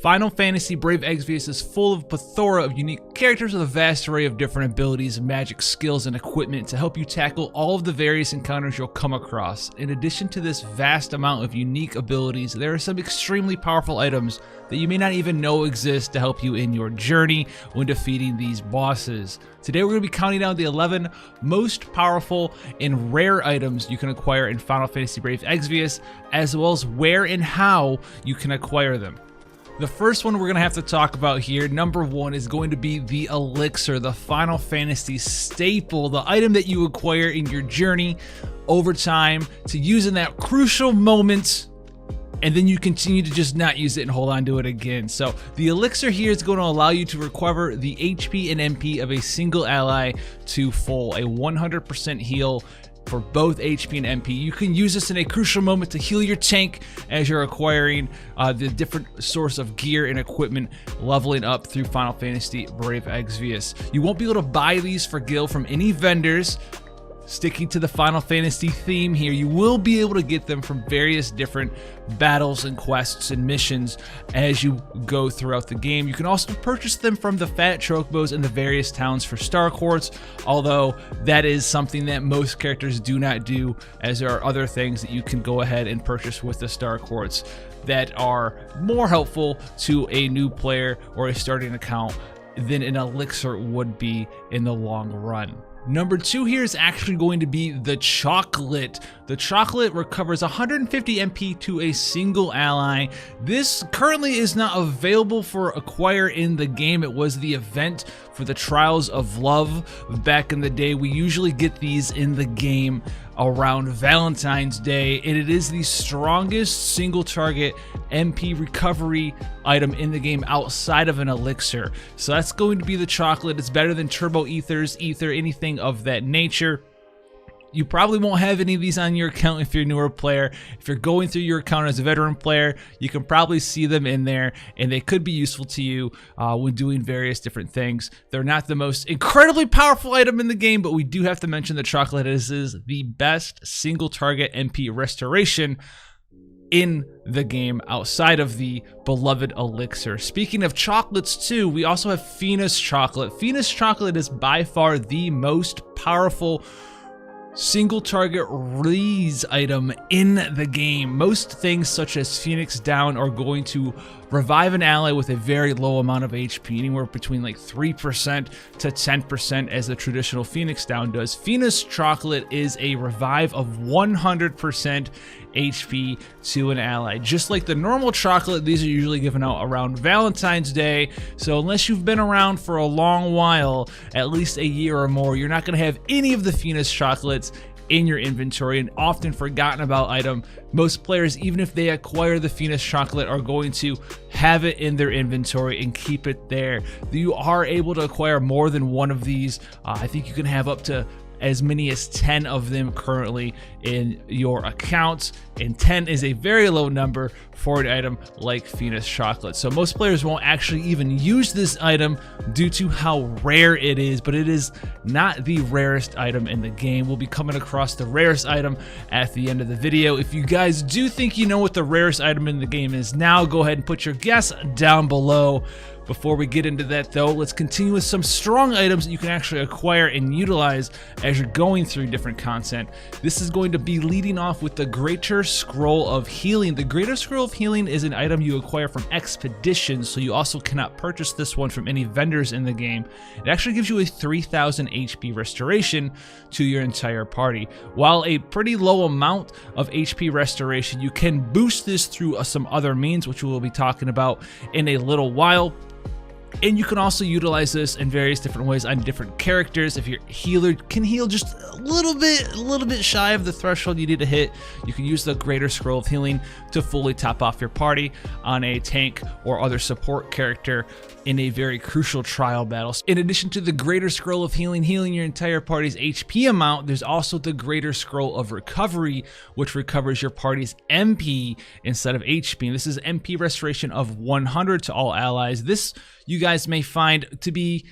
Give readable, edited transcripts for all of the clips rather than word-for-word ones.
Final Fantasy Brave Exvius is full of a plethora of unique characters with a vast array of different abilities, magic, skills, and equipment to help you tackle all of the various encounters you'll come across. In addition to this vast amount of unique abilities, there are some extremely powerful items that you may not even know exist to help you in your journey when defeating these bosses. Today we're going to be counting down the 11 most powerful and rare items you can acquire in Final Fantasy Brave Exvius, as well as where and how you can acquire them. The first one we're going to have to talk about here, number one, is going to be the Elixir, the Final Fantasy staple, the item that you acquire in your journey over time to use in that crucial moment, and then you continue to just not use it and hold on to it again. So the Elixir here is going to allow you to recover the HP and MP of a single ally to full, a 100% heal for both HP and MP. You can use this in a crucial moment to heal your tank as you're acquiring the different source of gear and equipment leveling up through Final Fantasy Brave Exvius. You won't be able to buy these for Gil from any vendors. Sticking to the Final Fantasy theme here, you will be able to get them from various different battles and quests and missions as you go throughout the game. You can also purchase them from the Fat Chocobos in the various towns for Star Quartz, although that is something that most characters do not do, as there are other things that you can go ahead and purchase with the Star Quartz that are more helpful to a new player or a starting account than an Elixir would be in the long run. Number two here is actually going to be the Chocolate. The Chocolate recovers 150 MP to a single ally. This currently is not available for acquire in the game. It was the event for the Trials of Love back in the day. We usually get these in the game around Valentine's Day, and it is the strongest single target MP recovery item in the game outside of an Elixir. So that's going to be the Chocolate. It's better than Turbo Ethers, Ether, anything of that nature. You probably won't have any of these on your account if you're a newer player. If you're going through your account as a veteran player, you can probably see them in there, and they could be useful to you when doing various different things. They're not the most incredibly powerful item in the game, but we do have to mention the Chocolate is the best single target MP restoration in the game outside of the beloved Elixir. Speaking of chocolates too, we also have Fina's Chocolate. Fina's Chocolate is by far the most powerful single target release item in the game. Most things such as Phoenix Down are going to revive an ally with a very low amount of HP, anywhere between like 3% to 10% as the traditional Phoenix Down does. Fina's Chocolate is a revive of 100% HP to an ally. Just like the normal chocolate, these are usually given out around Valentine's Day, so unless you've been around for a long while, at least a year or more, you're not going to have any of the Fina's Chocolates in your inventory, an often forgotten about item. Most players, even if they acquire the Fina's Chocolate, are going to have it in their inventory and keep it there. You are able to acquire more than one of these. I think you can have up to as many as 10 of them currently in your accounts, and 10 is a very low number for an item like Fina's Chocolate. So most players won't actually even use this item due to how rare it is, but it is not the rarest item in the game. We'll be coming across the rarest item at the end of the video. If you guys do think you know what the rarest item in the game is now, go ahead and put your guess down below. Before we get into that though, let's continue with some strong items that you can actually acquire and utilize as you're going through different content. This is going to be leading off with the Greater Scroll of Healing. The Greater Scroll of Healing is an item you acquire from expeditions, so you also cannot purchase this one from any vendors in the game. It actually gives you a 3000 HP restoration to your entire party. While a pretty low amount of HP restoration, you can boost this through some other means, which we will be talking about in a little while. And you can also utilize this in various different ways on different characters. If your healer can heal just a little bit shy of the threshold you need to hit, you can use the Greater Scroll of Healing to fully top off your party on a tank or other support character in a very crucial trial battle. In addition to the Greater Scroll of Healing, healing your entire party's HP amount, there's also the Greater Scroll of Recovery, which recovers your party's MP instead of HP. And this is MP restoration of 100 to all allies. This you guys may find to be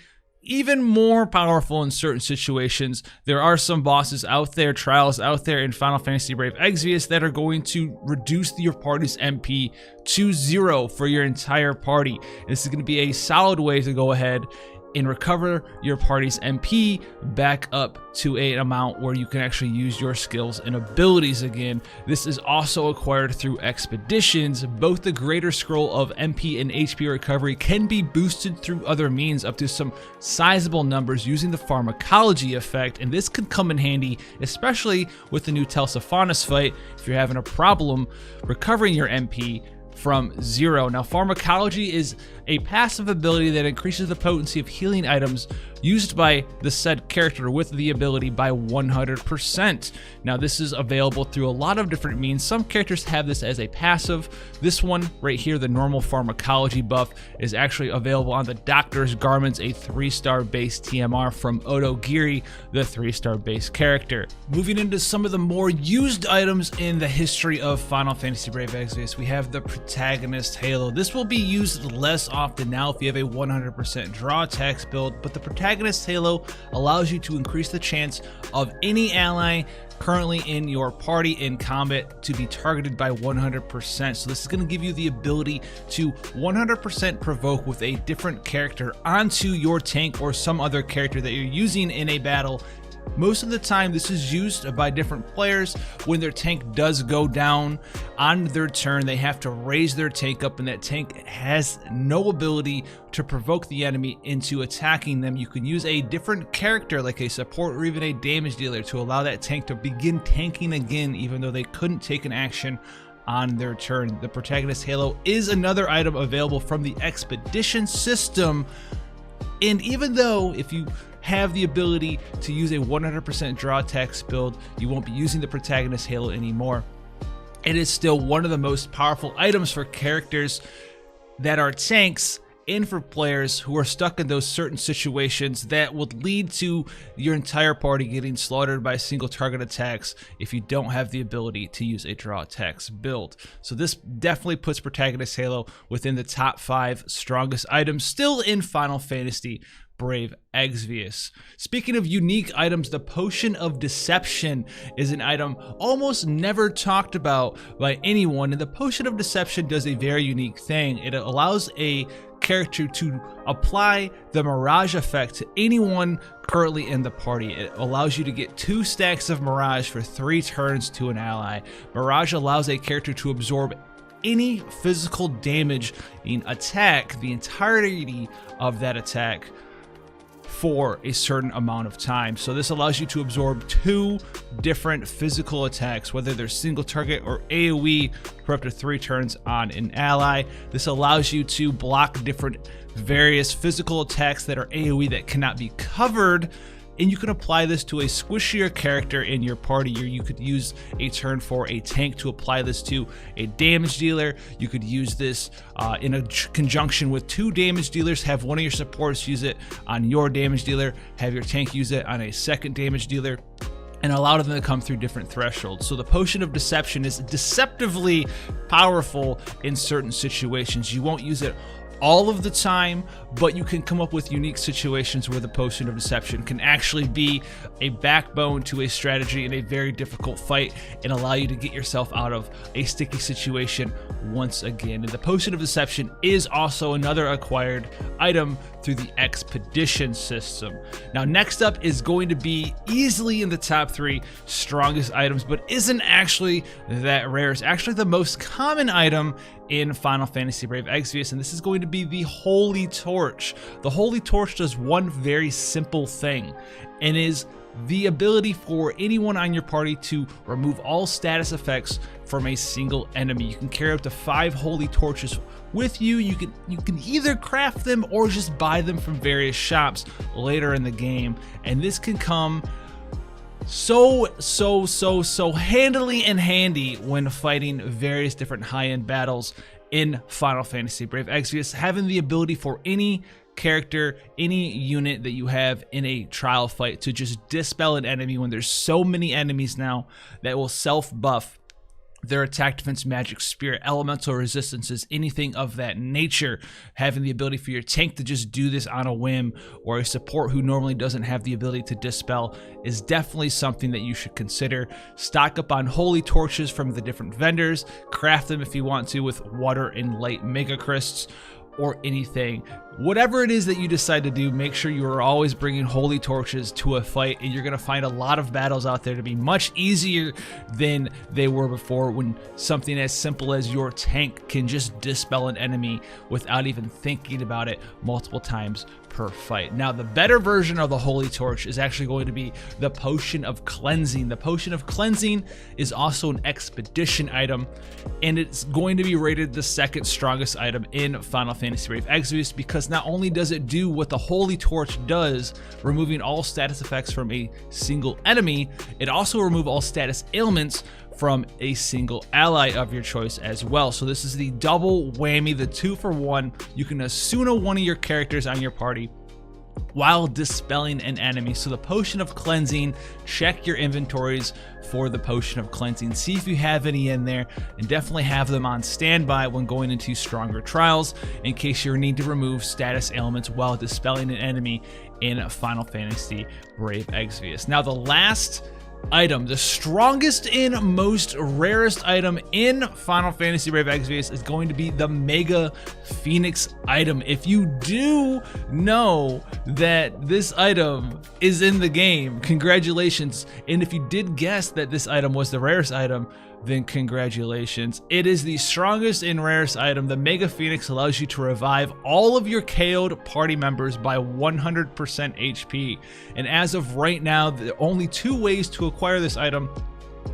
even more powerful in certain situations. There are some bosses out there, trials out there in Final Fantasy Brave Exvius that are going to reduce your party's MP to 0 for your entire party. This is going to be a solid way to go ahead and recover your party's MP back up to an amount where you can actually use your skills and abilities again. This is also acquired through expeditions. Both the greater scroll of MP and HP recovery can be boosted through other means up to some sizable numbers using the Pharmacology effect, and this could come in handy, especially with the new Telsifaunus fight if you're having a problem recovering your MP from 0. Now, Pharmacology is a passive ability that increases the potency of healing items used by the said character with the ability by 100%. Now, this is available through a lot of different means. Some characters have this as a passive. This one right here, the normal Pharmacology buff, is actually available on the Doctor's Garments, a 3-star base TMR from Otogiri, the 3-star base character. Moving into some of the more used items in the history of Final Fantasy Brave Exvius, we have the Protagonist Halo. This will be used less often now if you have a 100% draw attacks build, but the Protagonist Halo allows you to increase the chance of any ally currently in your party in combat to be targeted by 100%. So this is going to give you the ability to 100% provoke with a different character onto your tank or some other character that you're using in a battle. Most of the time, this is used by different players when their tank does go down on their turn. They have to raise their tank up, and that tank has no ability to provoke the enemy into attacking them. You can use a different character like a support or even a damage dealer to allow that tank to begin tanking again, even though they couldn't take an action on their turn. The Protagonist Halo is another item available from the Expedition system, and even though if you have the ability to use a 100% draw attacks build, you won't be using the Protagonist Halo anymore. It is still one of the most powerful items for characters that are tanks and for players who are stuck in those certain situations that would lead to your entire party getting slaughtered by single target attacks if you don't have the ability to use a draw attacks build. So this definitely puts Protagonist Halo within the top 5 strongest items still in Final Fantasy Brave Exvius. Speaking of unique items, the Potion of Deception is an item almost never talked about by anyone, and the Potion of Deception does a very unique thing. It allows a character to apply the Mirage effect to anyone currently in the party. It allows you to get 2 stacks of Mirage for 3 turns to an ally. Mirage allows a character to absorb any physical damage in attack, the entirety of that attack, for a certain amount of time. So this allows you to absorb 2 different physical attacks, whether they're single target or AoE, for up to 3 turns on an ally. This allows you to block different various physical attacks that are AoE that cannot be covered, and you can apply this to a squishier character in your party. You could use a turn for a tank to apply this to a damage dealer. You could use this in a conjunction with 2 damage dealers. Have one of your supports use it on your damage dealer. Have your tank use it on a second damage dealer, and allow them to come through different thresholds. So the Potion of Deception is deceptively powerful in certain situations. You won't use it all of the time, but you can come up with unique situations where the Potion of Deception can actually be a backbone to a strategy in a very difficult fight and allow you to get yourself out of a sticky situation once again. And the Potion of Deception is also another acquired item through the Expedition system. Now, next up is going to be easily in the top 3 strongest items, but isn't actually that rare. It's actually the most common item in Final Fantasy Brave Exvius, and this is going to be the Holy Torch. The Holy Torch does one very simple thing, and is the ability for anyone on your party to remove all status effects from a single enemy. You can carry up to 5 Holy Torches with you. You can either craft them or just buy them from various shops later in the game, and this can come so handily and handy when fighting various different high-end battles in Final Fantasy Brave Exvius. Having the ability for any character, any unit that you have in a trial fight to just dispel an enemy when there's so many enemies now that will self-buff their attack, defense, magic, spirit, elemental resistances, anything of that nature. Having the ability for your tank to just do this on a whim, or a support who normally doesn't have the ability to dispel, is definitely something that you should consider. Stock up on holy torches from the different vendors. Craft them if you want to with water and light mega crysts, or anything. Whatever it is that you decide to do, make sure you are always bringing holy torches to a fight, and you're going to find a lot of battles out there to be much easier than they were before, when something as simple as your tank can just dispel an enemy without even thinking about it multiple times per fight. Now, the better version of the holy torch is actually going to be the potion of cleansing. The potion of cleansing is also an expedition item, and it's going to be rated the second strongest item in Final Fantasy Brave Exvius, because not only does it do what the holy torch does, removing all status effects from a single enemy, it also removes all status ailments from a single ally of your choice as well. So this is the double whammy, the 2-for-1. You can Asuna one of your characters on your party while dispelling an enemy. So the potion of cleansing, check your inventories for the potion of cleansing, see if you have any in there, and definitely have them on standby when going into stronger trials in case you need to remove status ailments while dispelling an enemy in Final Fantasy Brave Exvius. Now, the last item, the strongest and most rarest item in Final Fantasy Brave Exvius, is going to be the Mega Phoenix item. If you do know that this item is in the game, congratulations. And if you did guess that this item was the rarest item, then congratulations. It is the strongest and rarest item. The Mega Phoenix allows you to revive all of your KO'd party members by 100% HP. And as of right now, the only 2 ways to acquire this item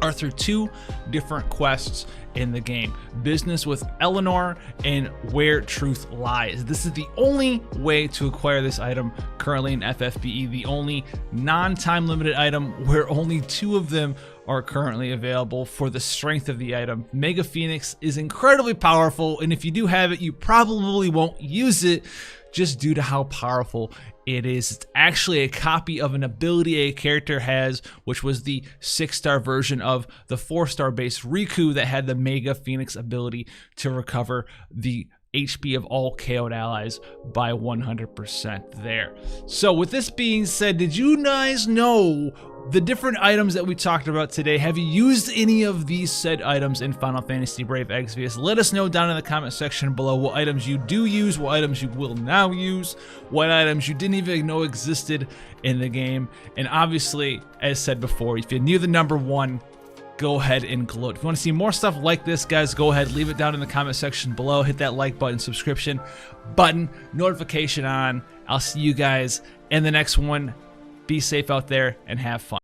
are through 2 different quests in the game: Business with Eleanor and Where Truth Lies. This is the only way to acquire this item currently in FFBE, the only non-time limited item where only 2 of them are currently available for the strength of the item. Mega Phoenix is incredibly powerful, and if you do have it, you probably won't use it just due to how powerful it is. It's actually a copy of an ability a character has, which was the 6-star version of the 4-star base Riku that had the Mega Phoenix ability to recover the HP of all KO'd allies by 100% there. So with this being said, did you guys know the different items that we talked about today? Have you used any of these said items in Final Fantasy Brave Exvius? Let us know down in the comment section below what items you do use, what items you will now use, what items you didn't even know existed in the game. And obviously, as said before, if you knew the number 1, go ahead and gloat. If you want to see more stuff like this, guys, go ahead, leave it down in the comment section below. Hit that like button, subscription button, notification on. I'll see you guys in the next one. Be safe out there and have fun.